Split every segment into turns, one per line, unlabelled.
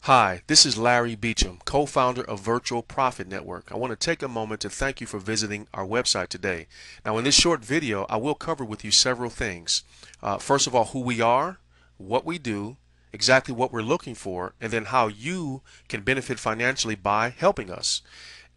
Hi, this is Larry Beecham, co-founder of Virtual Profit Network. I want to take a moment to thank you for visiting our website today. Now, in this short video, I will cover with you several things. First of all, who we are, what we do, exactly what we're looking for, and then how you can benefit financially by helping us.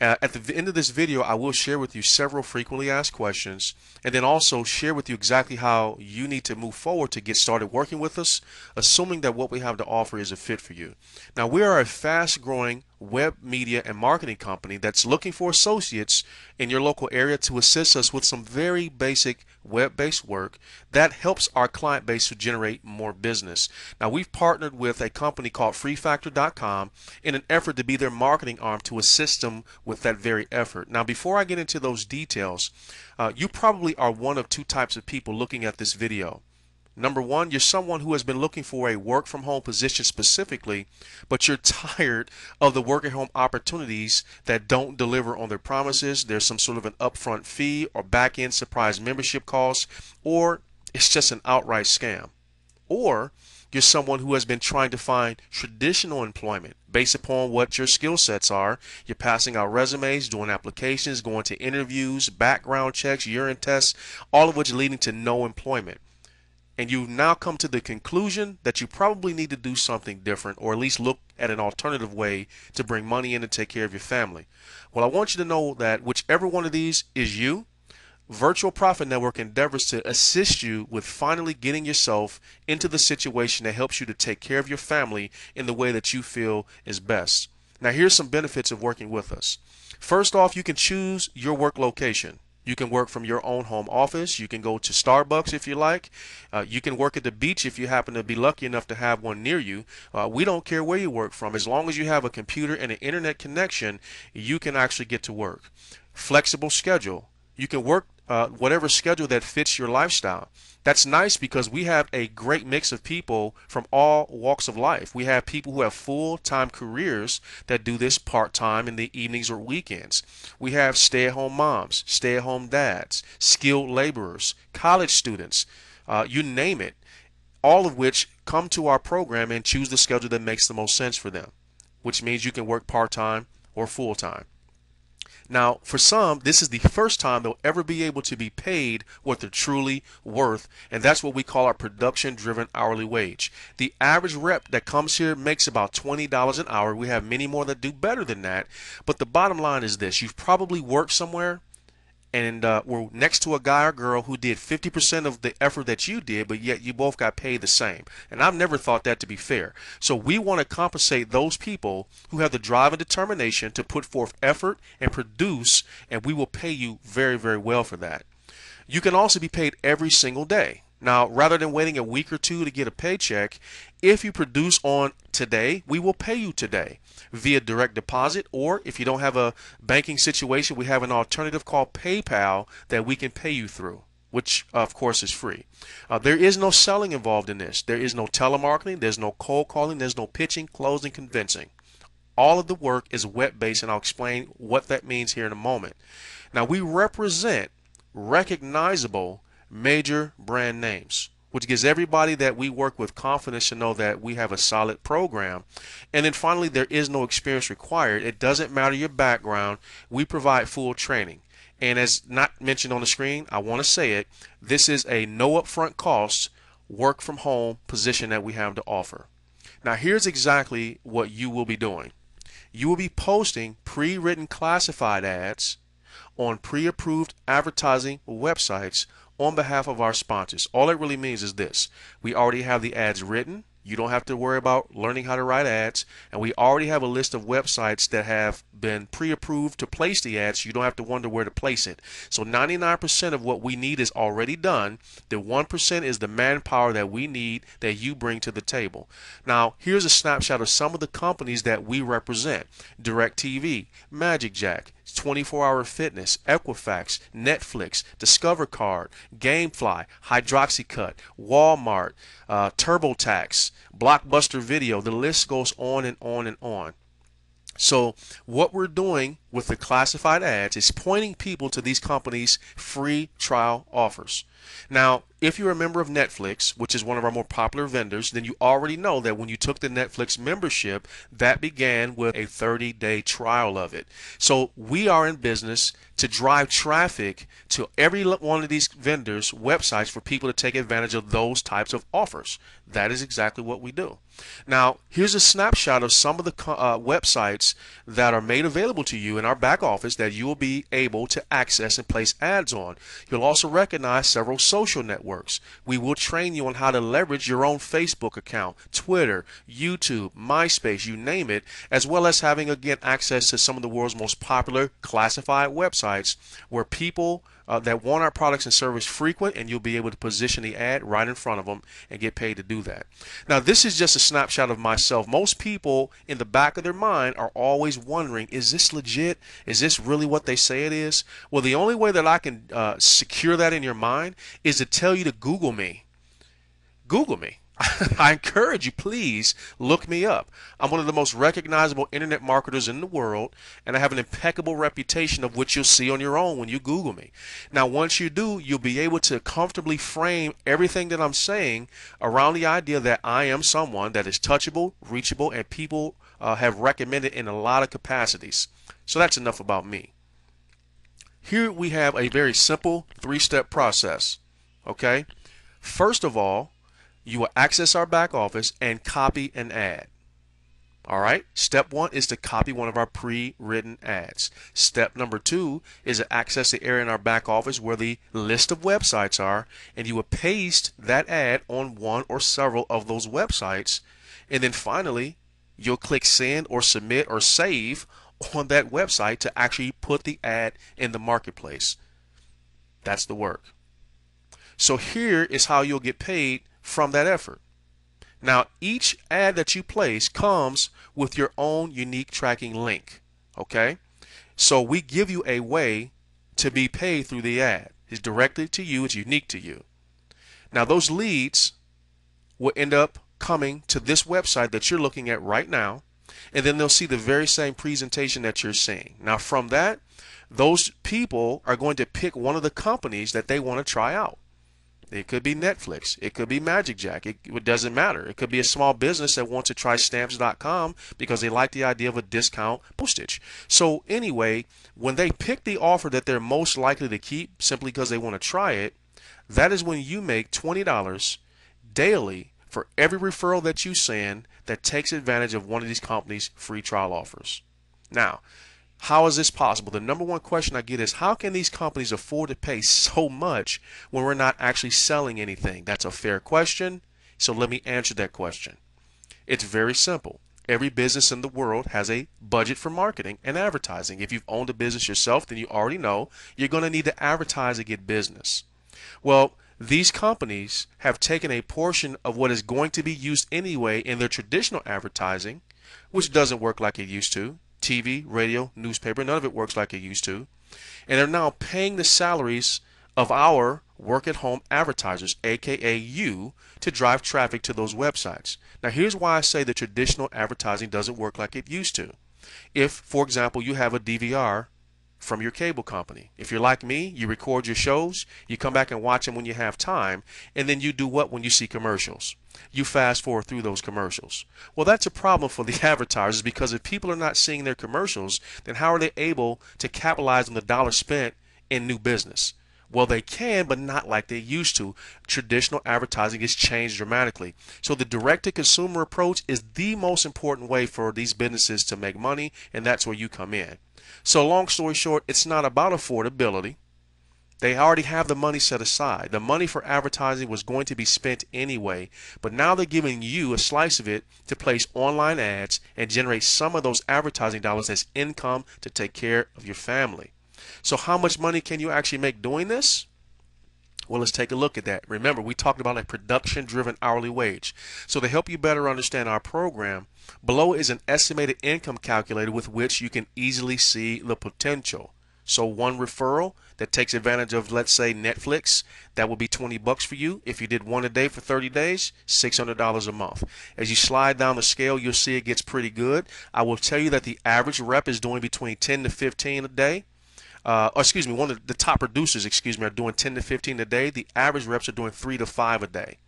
At the end of this video, I will share with you several frequently asked questions and then also share with you exactly how you need to move forward to get started working with us, assuming that what we have to offer is a fit for you. Now, we are a fast growing web media and marketing company that's looking for associates in your local area to assist us with some very basic web-based work that helps our client base to generate more business. Now, we've partnered with a company called FreeFactor.com in an effort to be their marketing arm to assist them with that very effort. Now, before I get into those details, you probably are one of two types of people looking at this video. Number one, you're someone who has been looking for a work from home position specifically, but you're tired of the work at home opportunities that don't deliver on their promises. There's some sort of an upfront fee or back end surprise membership cost, or it's just an outright scam. Or you're someone who has been trying to find traditional employment based upon what your skill sets are. You're passing out resumes, doing applications, going to interviews, background checks, urine tests, all of which leading to no employment. And you've now come to the conclusion that you probably need to do something different, or at least look at an alternative way to bring money in and take care of your family. Well, I want you to know that whichever one of these is you, Virtual Profit Network endeavors to assist you with finally getting yourself into the situation that helps you to take care of your family in the way that you feel is best. Now, here's some benefits of working with us. First off, you can choose your work location. You can work from your own home office. You can go to Starbucks if you like. You can work at the beach if you happen to be lucky enough to have one near you. We don't care where you work from. As long as you have a computer and an internet connection, you can actually get to work. Flexible schedule. You can work whatever schedule that fits your lifestyle. That's nice because we have a great mix of people from all walks of life. We have people who have full-time careers that do this part-time in the evenings or weekends. We have stay-at-home moms, stay-at-home dads, skilled laborers, college students, you name it, all of which come to our program and choose the schedule that makes the most sense for them, which means you can work part-time or full-time. Now, for some, this is the first time they'll ever be able to be paid what they're truly worth, and that's what we call our production-driven hourly wage. The average rep that comes here makes about $20 an hour. We have many more that do better than that, but the bottom line is this. You've probably worked somewhere and were next to a guy or girl who did 50% of the effort that you did, but yet you both got paid the same. And I've never thought that to be fair. So we want to compensate those people who have the drive and determination to put forth effort and produce, and we will pay you very, very well for that. You can also be paid every single day. Now, rather than waiting a week or two to get a paycheck, if you produce on today, we will pay you today via direct deposit, or if you don't have a banking situation, we have an alternative called PayPal that we can pay you through, which of course is free. There is no selling involved in this. There is no telemarketing, there's no cold calling, there's no pitching, closing, convincing. All of the work is web-based, and I'll explain what that means here in a moment. Now, we represent recognizable major brand names, which gives everybody that we work with confidence to know that we have a solid program. And then finally, there is no experience required. It doesn't matter your background. We provide full training. And as not mentioned on the screen, I want to say it, this is a no upfront cost work from home position that we have to offer. Now, here's exactly what you will be doing. You will be posting pre-written classified ads on pre-approved advertising websites on behalf of our sponsors. All it really means is this. We already have the ads written. You don't have to worry about learning how to write ads. And we already have a list of websites that have been pre-approved to place the ads. So you don't have to wonder where to place it. So 99% of what we need is already done. The 1% is the manpower that we need that you bring to the table. Now, here's a snapshot of some of the companies that we represent. DirecTV, MagicJack, 24-Hour Fitness, Equifax, Netflix, Discover Card, Gamefly, Hydroxycut, Walmart, TurboTax, Blockbuster Video. The list goes on and on and on. So what we're doing with the classified ads is pointing people to these companies' free trial offers. Now, if you're a member of Netflix, which is one of our more popular vendors, then you already know that when you took the Netflix membership, that began with a 30-day trial of it. So we are in business to drive traffic to every one of these vendors' websites for people to take advantage of those types of offers. That is exactly what we do. Now, here's a snapshot of some of the websites that are made available to you in our back office that you will be able to access and place ads on. You'll also recognize several social networks. We will train you on how to leverage your own Facebook account, Twitter, YouTube, MySpace, you name it, as well as having, again, access to some of the world's most popular classified websites where people that want our products and service frequent, and you'll be able to position the ad right in front of them and get paid to do that. Now, this is just a snapshot of myself. Most people in the back of their mind are always wondering, is this legit? Is this really what they say it is? Well, the only way that I can secure that in your mind is to tell you to Google me. Google me. I encourage you, please look me up. I'm one of the most recognizable internet marketers in the world, and I have an impeccable reputation of which you'll see on your own when you Google me. Now, once you do, you'll be able to comfortably frame everything that I'm saying around the idea that I am someone that is touchable, reachable, and people have recommended in a lot of capacities. So that's enough about me. Here we have a very simple three-step process. Okay? First of all, you will access our back office and copy an ad. All right. Step one is to copy one of our pre-written ads. Step number two is to access the area in our back office where the list of websites are, and you will paste that ad on one or several of those websites. And then finally, you'll click send or submit or save on that website to actually put the ad in the marketplace. That's the work. So here is how you'll get paid from that effort. Now, each ad that you place comes with your own unique tracking link. Okay? So we give you a way to be paid through the ad. It's directly to you. It's unique to you. Now, those leads will end up coming to this website that you're looking at right now, and then they'll see the very same presentation that you're seeing. Now, from that, those people are going to pick one of the companies that they want to try out. It could be Netflix. It could be MagicJack. It doesn't matter. It could be a small business that wants to try Stamps.com because they like the idea of a discount postage. So anyway, when they pick the offer that they're most likely to keep simply because they want to try it, that is when you make $20 daily for every referral that you send that takes advantage of one of these companies' free trial offers. Now, how is this possible? The number one question I get is, how can these companies afford to pay so much when we're not actually selling anything? That's a fair question, so let me answer that question. It's very simple. Every business in the world has a budget for marketing and advertising. If you've owned a business yourself, then you already know you're going to need to advertise to get business. Well, these companies have taken a portion of what is going to be used anyway in their traditional advertising, which doesn't work like it used to. TV, radio, newspaper, none of it works like it used to. And they're now paying the salaries of our work-at-home advertisers, aka you, to drive traffic to those websites. Now, here's why I say the traditional advertising doesn't work like it used to. If, for example, you have a DVR from your cable company. If you're like me, you record your shows, you come back and watch them when you have time, and then you do what when you see commercials? You fast forward through those commercials. Well, that's a problem for the advertisers, because if people are not seeing their commercials, then how are they able to capitalize on the dollar spent in new business? Well, they can, but not like they used to. Traditional advertising has changed dramatically. So the direct-to-consumer approach is the most important way for these businesses to make money, and that's where you come in. So long story short, it's not about affordability. They already have the money set aside. The money for advertising was going to be spent anyway, but now they're giving you a slice of it to place online ads and generate some of those advertising dollars as income to take care of your family. So how much money can you actually make doing this? Well, let's take a look at that. Remember, we talked about a production-driven hourly wage. So to help you better understand our program, below is an estimated income calculator with which you can easily see the potential. So one referral that takes advantage of, let's say, Netflix, that would be $20 for you. If you did one a day for 30 days, $600 a month. As you slide down the scale, you'll see it gets pretty good. I will tell you that the average rep is doing between 10 to 15 a day. Or excuse me, one of the top producers, are doing 10 to 15 a day. The average reps are doing 3 to 5 a day.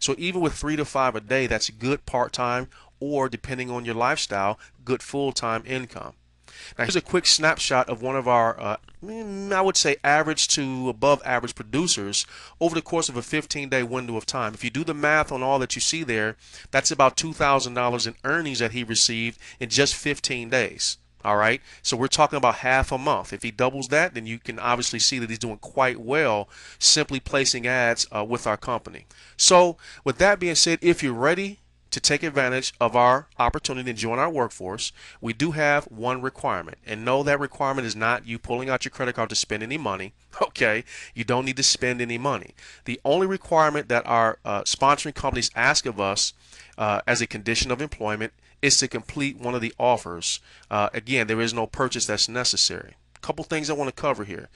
So even with 3 to 5 a day, that's good part-time, or depending on your lifestyle, good full-time income. Now here's a quick snapshot of one of our, I would say, average to above average producers over the course of a 15-day window of time. If you do the math on all that you see there, that's about $2,000 in earnings that he received in just 15 days. All right, so we're talking about half a month. If he doubles that, then you can obviously see that he's doing quite well simply placing ads with our company. So with that being said, if you're ready to take advantage of our opportunity to join our workforce, we do have one requirement. And no, that requirement is not you pulling out your credit card to spend any money. Okay, you don't need to spend any money. The only requirement that our sponsoring companies ask of us as a condition of employment is to complete one of the offers. Again, there is no purchase that's necessary. Couple things I want to cover here.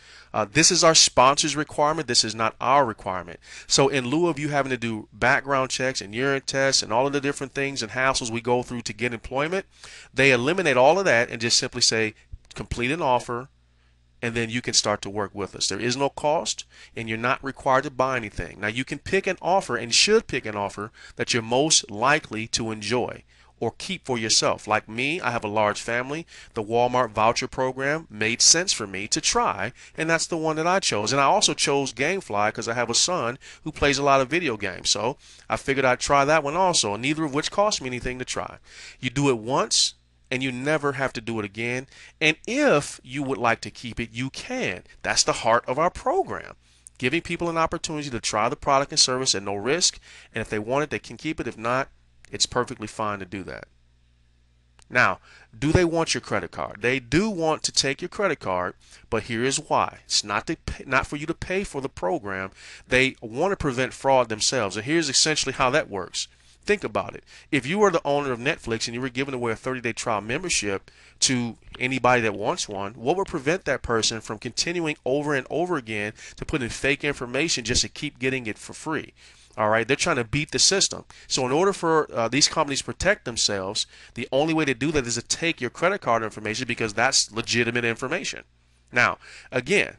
This is our sponsor's requirement. This is not our requirement. So in lieu of you having to do background checks and urine tests and all of the different things and hassles we go through to get employment, they eliminate all of that and just simply say complete an offer, and then you can start to work with us. There is no cost, and you're not required to buy anything. Now you can pick an offer, and should pick an offer that you're most likely to enjoy or keep for yourself. Like me, I have a large family. The Walmart voucher program made sense for me to try, and that's the one that I chose. And I also chose GameFly because I have a son who plays a lot of video games. So I figured I'd try that one also, and neither of which cost me anything to try. You do it once, and you never have to do it again. And if you would like to keep it, you can. That's the heart of our program. Giving people an opportunity to try the product and service at no risk, and if they want it, they can keep it. If not, it's perfectly fine to do that. Now, do they want your credit card? They do want to take your credit card, but here is why. It's not for you to pay for the program. They want to prevent fraud themselves, and here's essentially how that works. Think about it. If you were the owner of Netflix and you were giving away a 30-day trial membership to anybody that wants one, what would prevent that person from continuing over and over again to put in fake information just to keep getting it for free? All right, they're trying to beat the system. So in order for these companies to protect themselves, the only way to do that is to take your credit card information, because that's legitimate information. Now, again,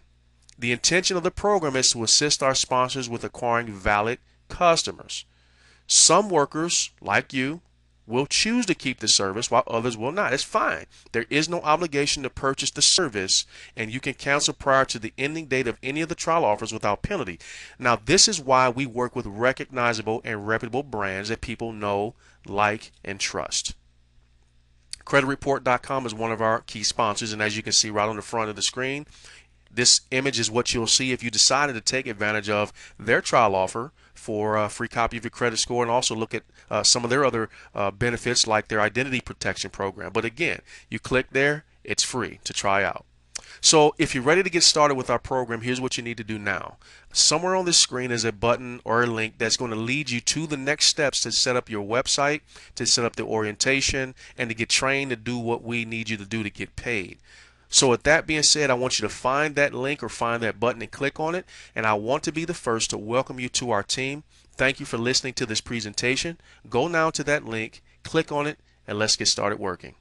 the intention of the program is to assist our sponsors with acquiring valid customers. Some workers, like you, will choose to keep the service while others will not. It's fine. There is no obligation to purchase the service, and you can cancel prior to the ending date of any of the trial offers without penalty. Now, this is why we work with recognizable and reputable brands that people know, like, and trust. CreditReport.com is one of our key sponsors, and as you can see right on the front of the screen, this image is what you'll see if you decided to take advantage of their trial offer for a free copy of your credit score, and also look at some of their other benefits like their identity protection program. But again, you click there, it's free to try out. So if you're ready to get started with our program, here's what you need to do now. Somewhere on this screen is a button or a link that's going to lead you to the next steps to set up your website, to set up the orientation, and to get trained to do what we need you to do to get paid. So with that being said, I want you to find that link or find that button and click on it. And I want to be the first to welcome you to our team. Thank you for listening to this presentation. Go now to that link, click on it, and let's get started working.